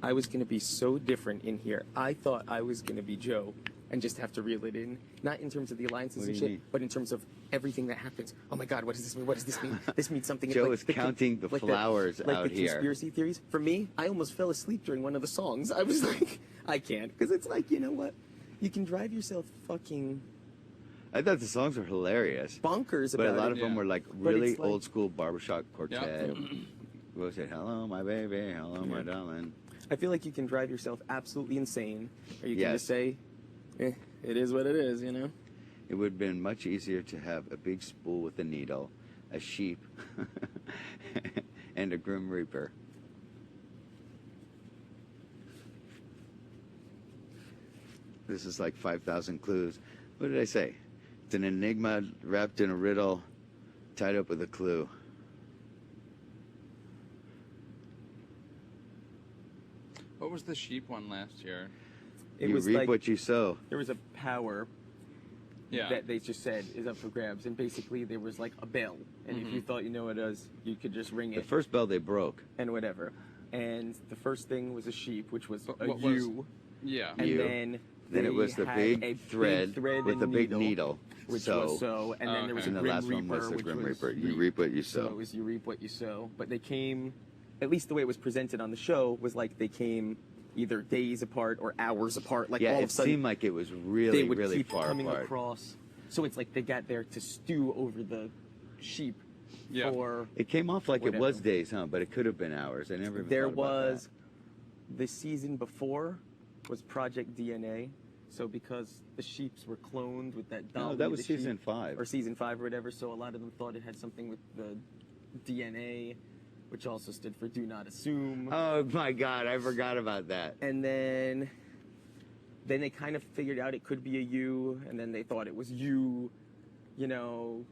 I was going to be so different in here. I thought I was going to be Joe and just have to reel it in. Not in terms of the alliances and shit, but in terms of everything that happens. Oh my God, what does this mean? What does this mean? This means something. Joe is counting the flowers out here. Like the conspiracy theories. For me, I almost fell asleep during one of the songs. I was like, I can't. Because it's like, you know what? You can drive yourself fucking... I thought the songs were hilarious. Bonkers but about it. a lot of them were like really like, old school barbershop quartet. We'll say, hello, my baby, hello, my darling. I feel like you can drive yourself absolutely insane. Or you can just say, it is what it is, you know? It would have been much easier to have a big spool with a needle, a sheep, and a Grim Reaper. This is like 5,000 clues. What did I say? It's an enigma wrapped in a riddle, tied up with a clue. What was the sheep one last year? You reap what you sow. There was a power that they just said is up for grabs, and basically there was like a bell, and if you thought you know what it was, you could just ring it. The first bell they broke. And whatever. And the first thing was a sheep, which was a U. And then it was the big thread with the big needle. Which was sow. And then there was a Grim Reaper, which was you reap what you sow. So it was you reap what you sow. But they came, at least the way it was presented on the show, was like they came either days apart or hours apart. Like all of a sudden, it seemed like it was really, they would really keep far coming apart. across. So it's like they got there to stew over the sheep. For it came off like it was days, huh? But it could have been hours. I never even There thought about was the season before was Project DNA. So because the sheeps were cloned with that Dolly, no, that was season 5. Or season 5 or whatever, so a lot of them thought it had something with the DNA, which also stood for Do Not Assume. Oh my God, I forgot about that. And then they kind of figured out it could be a U, and then they thought it was you know,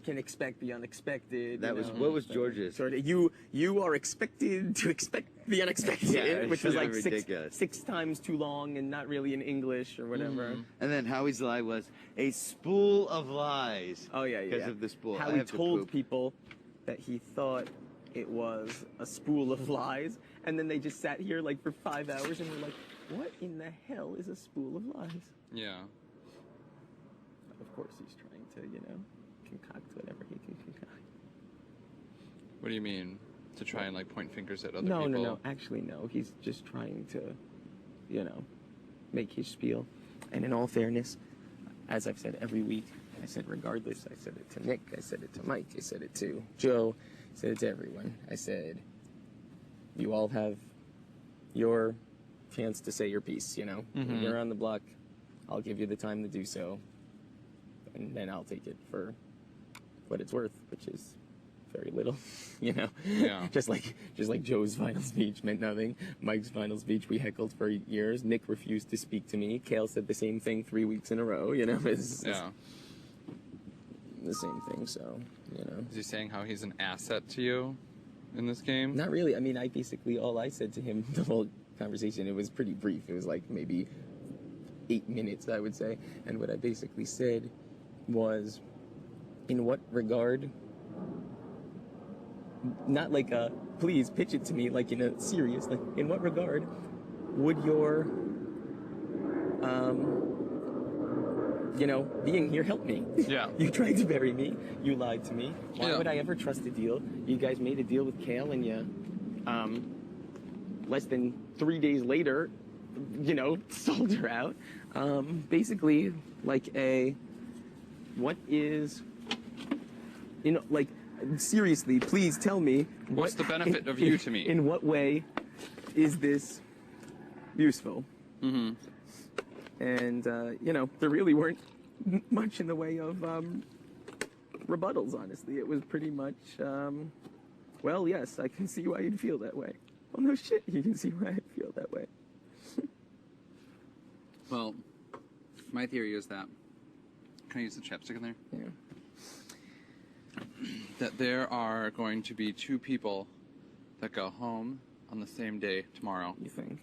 can expect the unexpected. That was, what was George's? Sort of, you are expected to expect the unexpected, which was like six times too long and not really in English or whatever. And then Howie's lie was a spool of lies. Oh yeah, because of the spool. Howie told people that he thought it was a spool of lies, and then they just sat here like for 5 hours and were like, what in the hell is a spool of lies? Yeah. Of course he's trying to, you know, concoct whatever he can concoct. What do you mean? To try and like point fingers at other people? No. Actually, no. He's just trying to, you know, make his spiel. And in all fairness, as I've said every week, I said regardless, I said it to Nick, I said it to Mike, I said it to Joe, I said it to everyone. I said, you all have your chance to say your piece, you know? When you're on the block, I'll give you the time to do so. And then I'll take it for what it's worth, which is very little, you know? Yeah. just like Joe's final speech meant nothing. Mike's final speech we heckled for years. Nick refused to speak to me. Kale said the same thing 3 weeks in a row, you know? It's the same thing, so, you know. Is he saying how he's an asset to you in this game? Not really. I mean, all I said to him, the whole conversation, it was pretty brief. It was like maybe 8 minutes, I would say. And what I basically said was, in what regard, not like a, please pitch it to me, like in a serious, like, in what regard would your, you know, being here help me? Yeah. You tried to bury me. You lied to me. Why would I ever trust a deal? You guys made a deal with Kale, and you, less than 3 days later, you know, sold her out. Basically, like what is, you know, like, seriously, please tell me. What's the benefit of you to me? In what way is this useful? And, you know, there really weren't much in the way of rebuttals, honestly. It was pretty much, well, yes, I can see why you'd feel that way. Well, no shit, you can see why I'd feel that way. Well, my theory is that, can I use the chapstick in there? Yeah. That there are going to be 2 people that go home on the same day tomorrow. You think?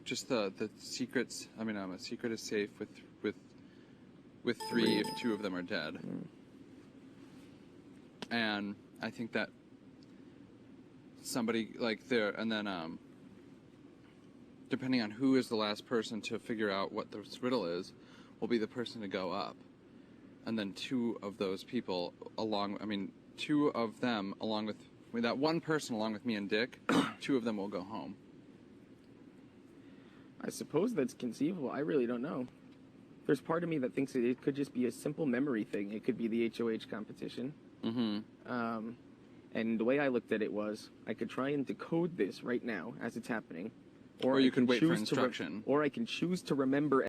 Just the secrets. I mean, a secret is safe with 3 if 2 of them are dead. And I think that somebody like there, and then depending on who is the last person to figure out what the riddle is, will be the person to go up, and then two of those people two of them along with that one person along with me and Dick, two of them will go home. I suppose that's conceivable. I really don't know. There's part of me that thinks it could just be a simple memory thing. It could be the HOH competition. Mm-hmm. And the way I looked at it was, I could try and decode this right now as it's happening. Or you I can could wait for choose to instruction. or I can choose to remember